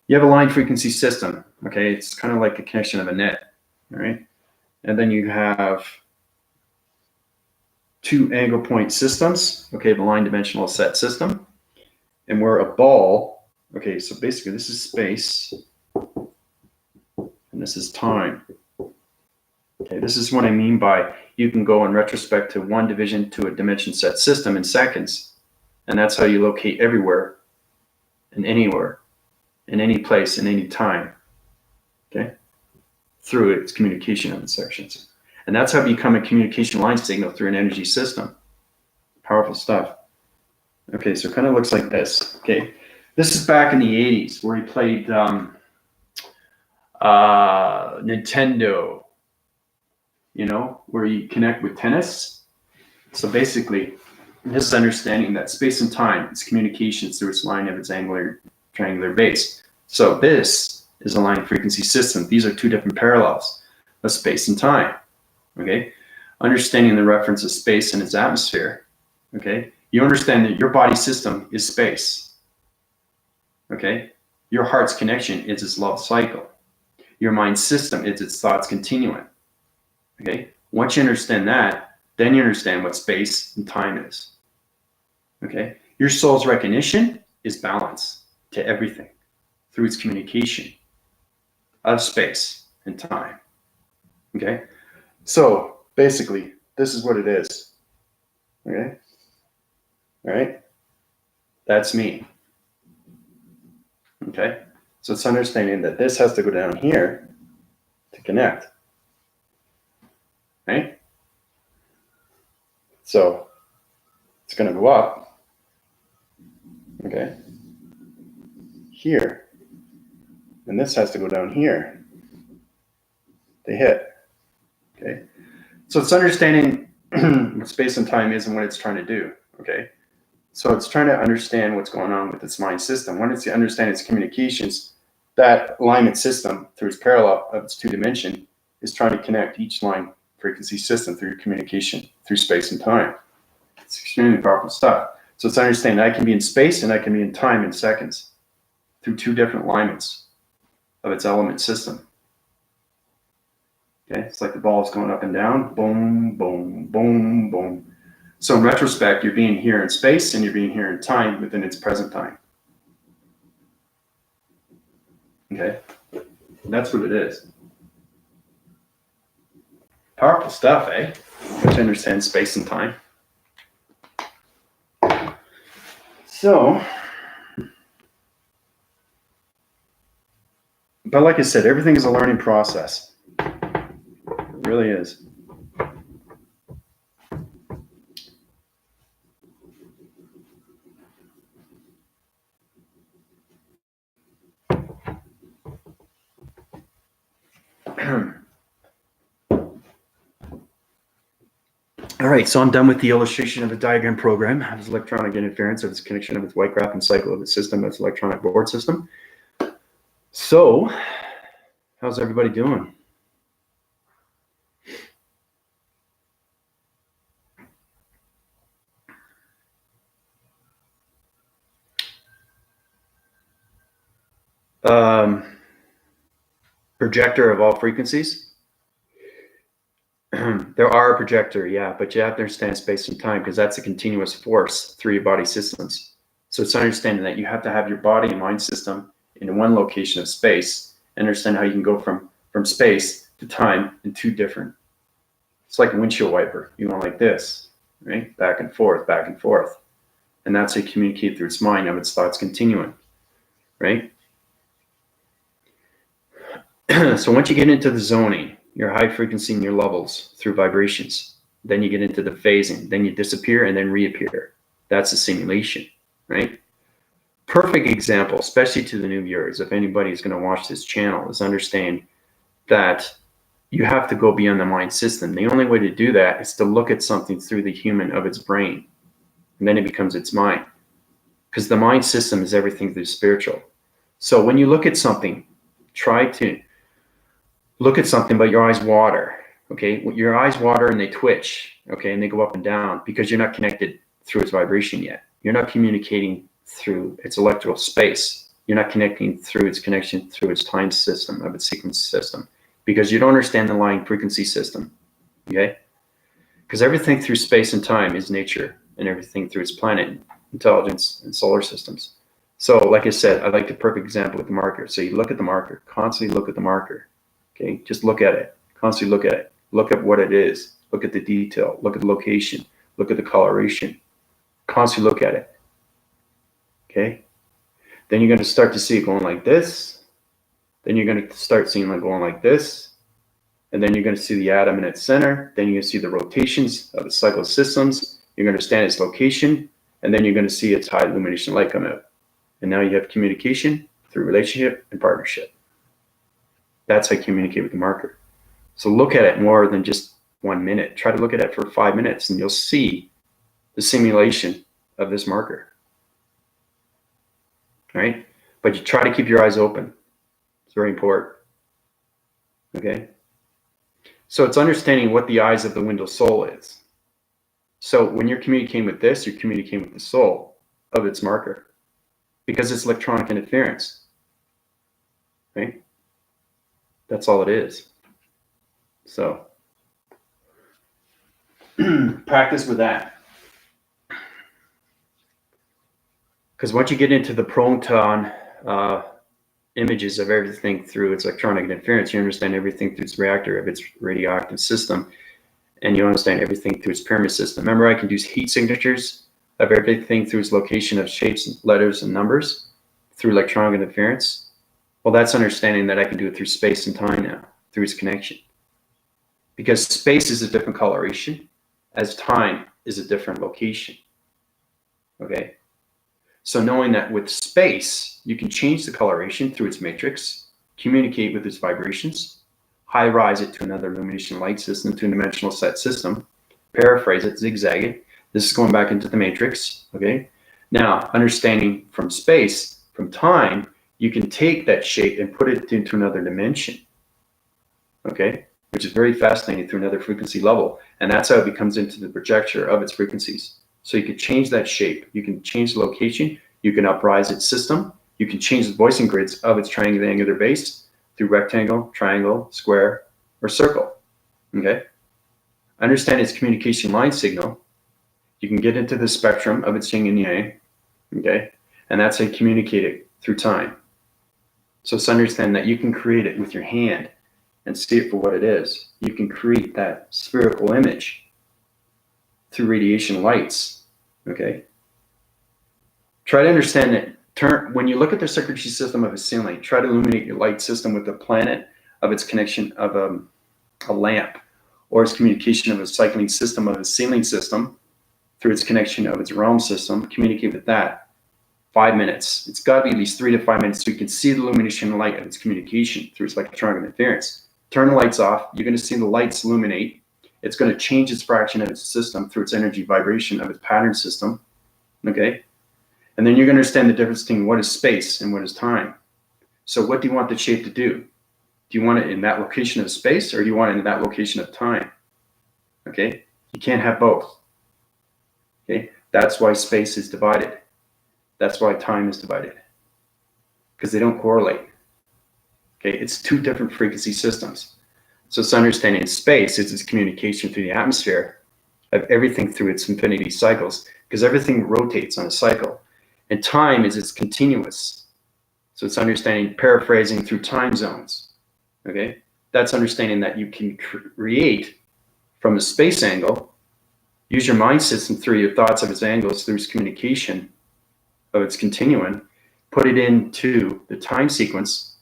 You have a line frequency system. Okay, it's kind of like a connection of a net. All right, and then you have two angle point systems. Okay, the line dimensional set system. And we're a ball. Okay, so basically this is space, and this is time. Okay, this is what I mean by you can go in retrospect to one division to a dimension set system in seconds, and that's how you locate everywhere and anywhere, in any place, in any time. Okay, through its communication of its sections, and that's how you become a communication line signal through an energy system. Powerful stuff. Okay, so it kind of looks like this. Okay, this is back in the 80s where he played Nintendo, you know, where you connect with tennis. So basically, this is understanding that space and time is communications through its line of its angular triangular base. So this is a line frequency system. These are two different parallels. of space and time. Okay, understanding the reference of space and its atmosphere. Okay, you understand that your body system is space. Okay, your heart's connection is its love cycle. Your mind system is its thoughts continuum. Okay, once you understand that, then you understand what space and time is. Okay, your soul's recognition is balance to everything through its communication of space and time. Okay, so basically, this is what it is. Okay, all right, that's me. Okay, so it's understanding that this has to go down here to connect. Right? So it's going to go up, okay, here. And this has to go down here to hit. Okay, so it's understanding what space and time is and what it's trying to do. Okay, so it's trying to understand what's going on with its mind system. When it's to understand its communications, that alignment system through its parallel of its 2-dimension is trying to connect each line frequency system through communication through space and time. It's extremely powerful stuff. So it's understanding I can be in space and I can be in time in seconds through 2 different alignments of its element system. Okay, it's like the ball is going up and down, boom, boom, boom, boom. So in retrospect, you're being here in space and you're being here in time within its present time. Okay, that's what it is. Powerful stuff, eh? Once you understand space and time. So, but like I said, everything is a learning process. It really is. All right, so I'm done with the illustration of the diagram program of its electronic interference of its connection of its white graph and cycle of its system, its electronic board system. So, how's everybody doing? Projector of all frequencies. There are a projector, yeah, but you have to understand space and time because that's a continuous force through your body systems. So it's understanding that you have to have your body and mind system in one location of space and understand how you can go from space to time in 2 different. It's like a windshield wiper. You go like this, right? Back and forth, back and forth. And that's how you communicate through its mind of its thoughts continuum, right? So once you get into the zoning, your high frequency and your levels through vibrations, then you get into the phasing, then you disappear and then reappear. That's a simulation, right? Perfect example, especially to the new viewers, if anybody is going to watch this channel, is understand that you have to go beyond the mind system. The only way to do that is to look at something through the human of its brain, and then it becomes its mind. Because the mind system is everything through spiritual. So when you look at something, try to look at something, but your eyes water, okay? Your eyes water and they twitch, okay? And they go up and down because you're not connected through its vibration yet. You're not communicating through its electrical space. You're not connecting through its connection through its time system of its sequence system because you don't understand the line frequency system, okay? Because everything through space and time is nature and everything through its planet, intelligence, and solar systems. So like I said, I like the perfect example with the marker. So you look at the marker, constantly look at the marker. Okay, just look at it, constantly look at it, look at what it is, look at the detail, look at the location, look at the coloration, constantly look at it. Okay, then you're going to start to see it going like this, then you're going to start seeing it going like this, and then you're going to see the atom in its center, then you're going to see the rotations of the cycle systems, you're going to understand its location, and then you're going to see its high illumination light come out. And now you have communication through relationship and partnership. That's how you communicate with the marker. So look at it more than just 1 minute. Try to look at it for 5 minutes and you'll see the simulation of this marker. Right? But you try to keep your eyes open. It's very important. Okay? So it's understanding what the eyes of the window soul is. So when you're communicating with this, you're communicating with the soul of its marker, because it's electronic interference, right? That's all it is. So practice with that. Because once you get into the proton images of everything through its electronic interference, you understand everything through its reactor of its radioactive system, and you understand everything through its pyramid system. Remember, I can do heat signatures of everything through its location of shapes, letters, and numbers through electronic interference. Well, that's understanding that I can do it through space and time now, through its connection. Because space is a different coloration, as time is a different location. Okay? So knowing that with space, you can change the coloration through its matrix, communicate with its vibrations, high rise it to another illumination light system, to a dimensional set system, paraphrase it, zigzag it. This is going back into the matrix, okay? Now, understanding from space, from time, you can take that shape and put it into another dimension, okay? Which is very fascinating, through another frequency level. And that's how it becomes into the projector of its frequencies. So you can change that shape, you can change the location, you can uprise its system, you can change the voicing grids of its triangular base through rectangle, triangle, square, or circle, okay? Understand its communication line signal. You can get into the spectrum of its yin and yang, okay? And that's how you communicate it through time. So it's understand that you can create it with your hand and see it for what it is. You can create that spherical image through radiation lights, okay? Try to understand that when you look at the circuitry system of a ceiling, try to illuminate your light system with the planet of its connection of a lamp, or its communication of a cycling system of a ceiling system through its connection of its realm system. Communicate with that. 5 minutes. It's got to be at least 3 to 5 minutes so you can see the illumination and light of its communication through its electronic interference. Turn the lights off. You're going to see the lights illuminate. It's going to change its fraction of its system through its energy vibration of its pattern system, okay? And then you're going to understand the difference between what is space and what is time. So what do you want the shape to do? Do you want it in that location of space, or do you want it in that location of time? Okay? You can't have both. Okay? That's why space is divided. That's why time is divided. Because they don't correlate. Okay? It's two different frequency systems. So it's understanding space is its communication through the atmosphere of everything through its infinity cycles, because everything rotates on a cycle. And time is its continuous. So it's understanding, paraphrasing through time zones. Okay? That's understanding that you can create from a space angle, use your mind system through your thoughts of its angles, through its communication of its continuum, put it into the time sequence.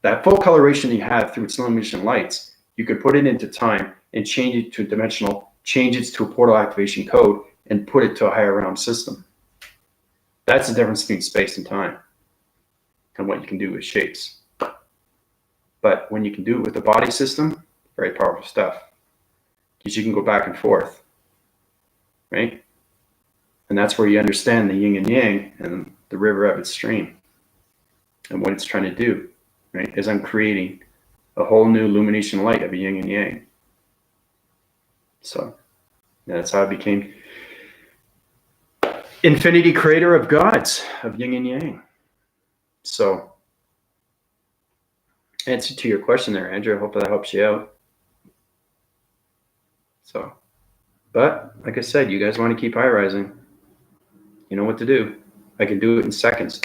That full coloration you have through its illumination lights, you could put it into time and change it to a dimensional, change it to a portal activation code, and put it to a higher realm system. That's the difference between space and time, and what you can do with shapes. But when you can do it with the body system, very powerful stuff, because you can go back and forth, right? And that's where you understand the yin and yang and the river of its stream and what it's trying to do, right? As I'm creating a whole new illumination light of a yin and yang. So that's how I became infinity creator of gods, of yin and yang. So answer to your question there, Andrew. I hope that helps you out. So, but like I said, you guys want to keep high rising, you know what to do. I can do it in seconds.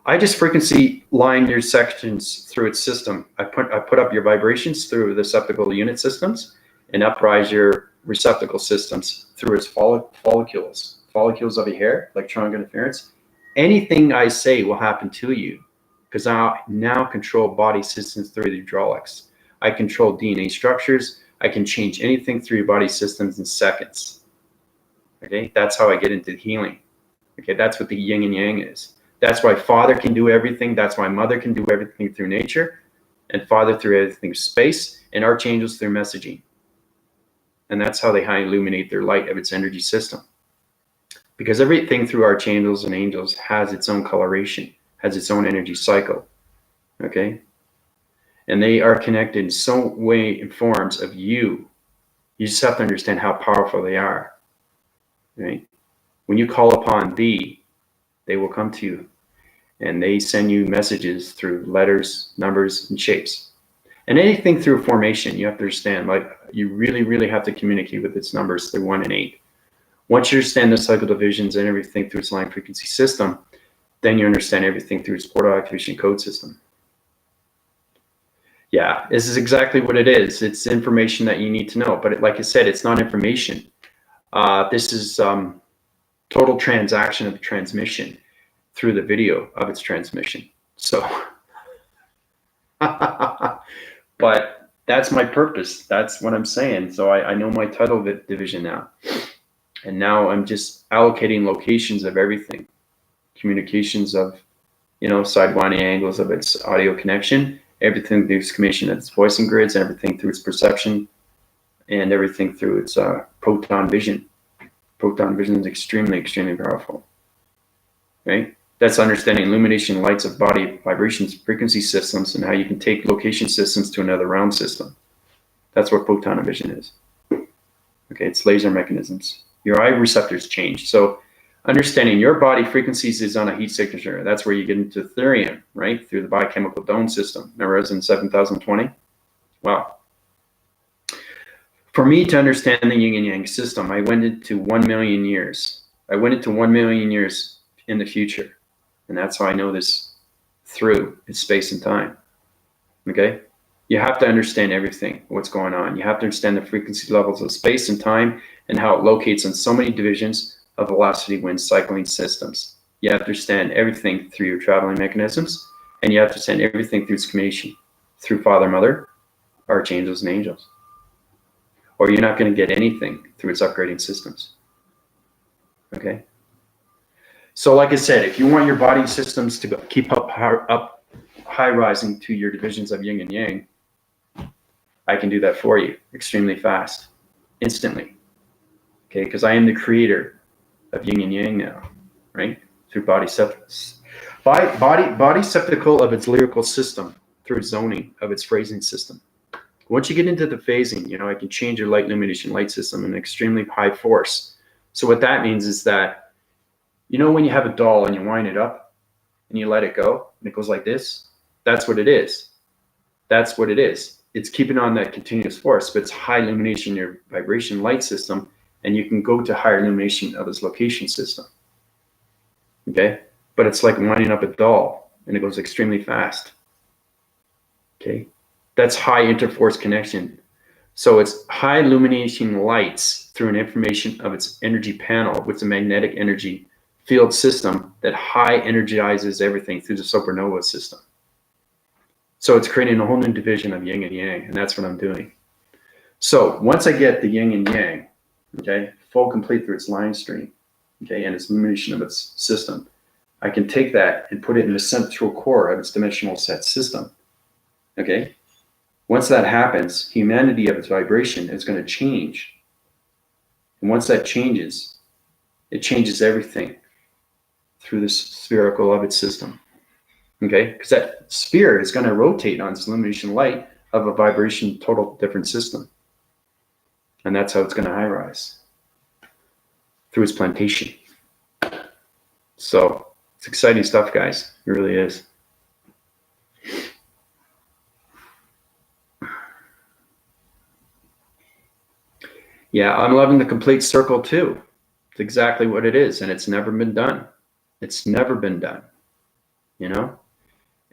I just frequency line your sections through its system. I put up your vibrations through the receptacle unit systems, and uprise your receptacle systems through its follicles of your hair, electronic interference. Anything I say will happen to you, because I now control body systems through the hydraulics. I control DNA structures. I can change anything through your body systems in seconds. Okay, that's how I get into healing. Okay, that's what the yin and yang is. That's why Father can do everything. That's why Mother can do everything through nature, and Father through everything space, and archangels through messaging. And that's how they illuminate their light of its energy system. Because everything through archangels and angels has its own coloration, has its own energy cycle. Okay? and they are connected in some way in forms of you. You just have to understand how powerful they are, right? When you call upon thee, they will come to you, and they send you messages through letters, numbers, and shapes. And anything through formation, you have to understand, like, you really, really have to communicate with its numbers through 1 and 8. Once you understand the cycle divisions and everything through its line frequency system, then you understand everything through its portal activation code system. Yeah, this is exactly what it is. It's information that you need to know. But like I said, it's not information. This is total transaction of transmission through the video of its transmission. So, but that's my purpose. That's what I'm saying. So I know my title division now. And now I'm just allocating locations of everything. Communications of, side winding angles of its audio connection, everything through its commission of its voicing grids, everything through its perception, and everything through its proton vision. Proton vision is extremely, extremely powerful, right? That's understanding illumination lights of body vibrations, frequency systems, and how you can take location systems to another realm system. That's what proton vision is. Okay, it's laser mechanisms. Your eye receptors change. So understanding your body frequencies is on a heat signature. That's where you get into therium, right? Through the biochemical dome system. Remember, as in 7020? Wow. For me to understand the yin and yang system, I went into 1 million years. I went into 1 million years in the future. And that's how I know this through its space and time. Okay? You have to understand everything, what's going on. You have to understand the frequency levels of space and time and how it locates on so many divisions of velocity wind cycling systems. You have to understand everything through your traveling mechanisms, and you have to understand everything through its communication, through Father, Mother, archangels, and angels. Or you're not going to get anything through its upgrading systems. Okay? So like I said, if you want your body systems to keep up high rising to your divisions of yin and yang, I can do that for you extremely fast, instantly. Okay, because I am the creator of yin and yang now, right? Through body septical of its lyrical system, through zoning of its phrasing system. Once you get into the phasing, I can change your light illumination light system in extremely high force. So what that means is that, when you have a doll and you wind it up and you let it go and it goes like this, that's what it is. That's what it is. It's keeping on that continuous force, but it's high illumination, your vibration light system, and you can go to higher illumination of its location system. Okay? But it's like winding up a doll and it goes extremely fast. Okay? That's high interforce connection. So it's high illumination lights through an information of its energy panel with a magnetic energy field system that high energizes everything through the supernova system. So it's creating a whole new division of yin and yang, and that's what I'm doing. So once I get the yin and yang, okay, full complete through its line stream, okay, and its illumination of its system, I can take that and put it in the central core of its dimensional set system, okay? Once that happens, humanity of its vibration is going to change. And once that changes, it changes everything through this spherical of its system. Okay, because that sphere is going to rotate on its illumination light of a vibration total different system. And that's how it's going to high rise through its plantation. So it's exciting stuff, guys. It really is. Yeah, I'm loving the complete circle too. It's exactly what it is, and it's never been done. It's never been done,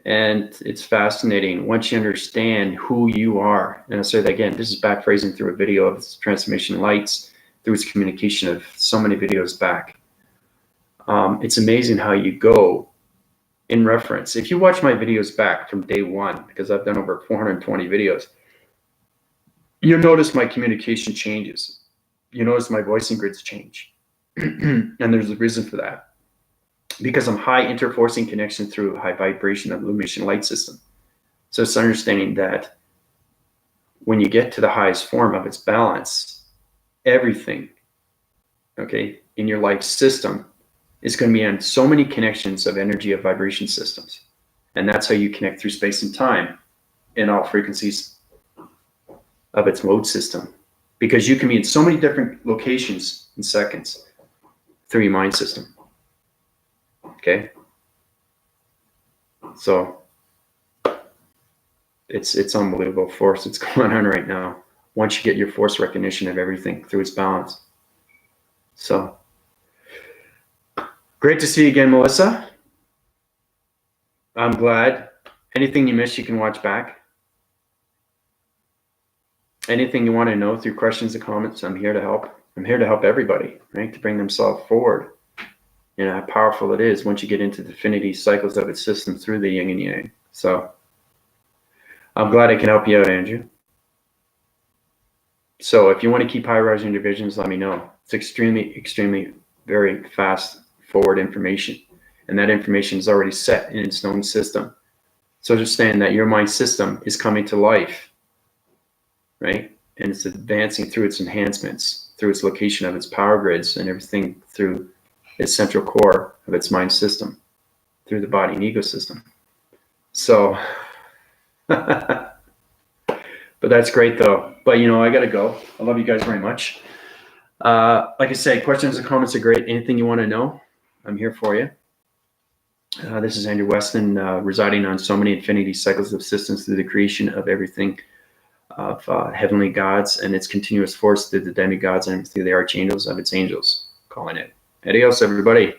And it's fascinating once you understand who you are. And I'll say that again, this is back phrasing through a video of its transmission lights, through its communication of so many videos back. It's amazing how you go in reference. If you watch my videos back from day one, because I've done over 420 videos, you'll notice my communication changes. You notice my voicing grids change. And there's a reason for that. Because I'm high interforcing connection through high vibration of illumination light system. So it's understanding that when you get to the highest form of its balance, everything, okay, in your life system is going to be on so many connections of energy of vibration systems. And that's how you connect through space and time in all frequencies of its mode system, because you can be in so many different locations in seconds through your mind system. Okay, so it's unbelievable force that's going on right now once you get your force recognition of everything through its balance. So great to see you again, Melissa. I'm glad. Anything you missed, you can watch back. Anything you want to know through questions or comments, I'm here to help. I'm here to help everybody, right? To bring themselves forward. You know, how powerful it is once you get into the infinity cycles of its system through the yin and yang. So I'm glad I can help you out, Andrew. So if you want to keep high rising divisions, let me know. It's extremely, very fast forward information. And that information is already set in its known system. So understand that your mind system is coming to life, right? And it's advancing through its enhancements, through its location of its power grids and everything through its central core of its mind system, through the body and ego system. So, but that's great though. But you know, I gotta go. I love you guys very much. Like I say, questions and comments are great. Anything you want to know, I'm here for you. This is Andrew Weston, residing on so many infinity cycles of systems through the creation of everything of heavenly gods and its continuous force through the demigods and through the archangels of its angels, calling it. Adios, everybody.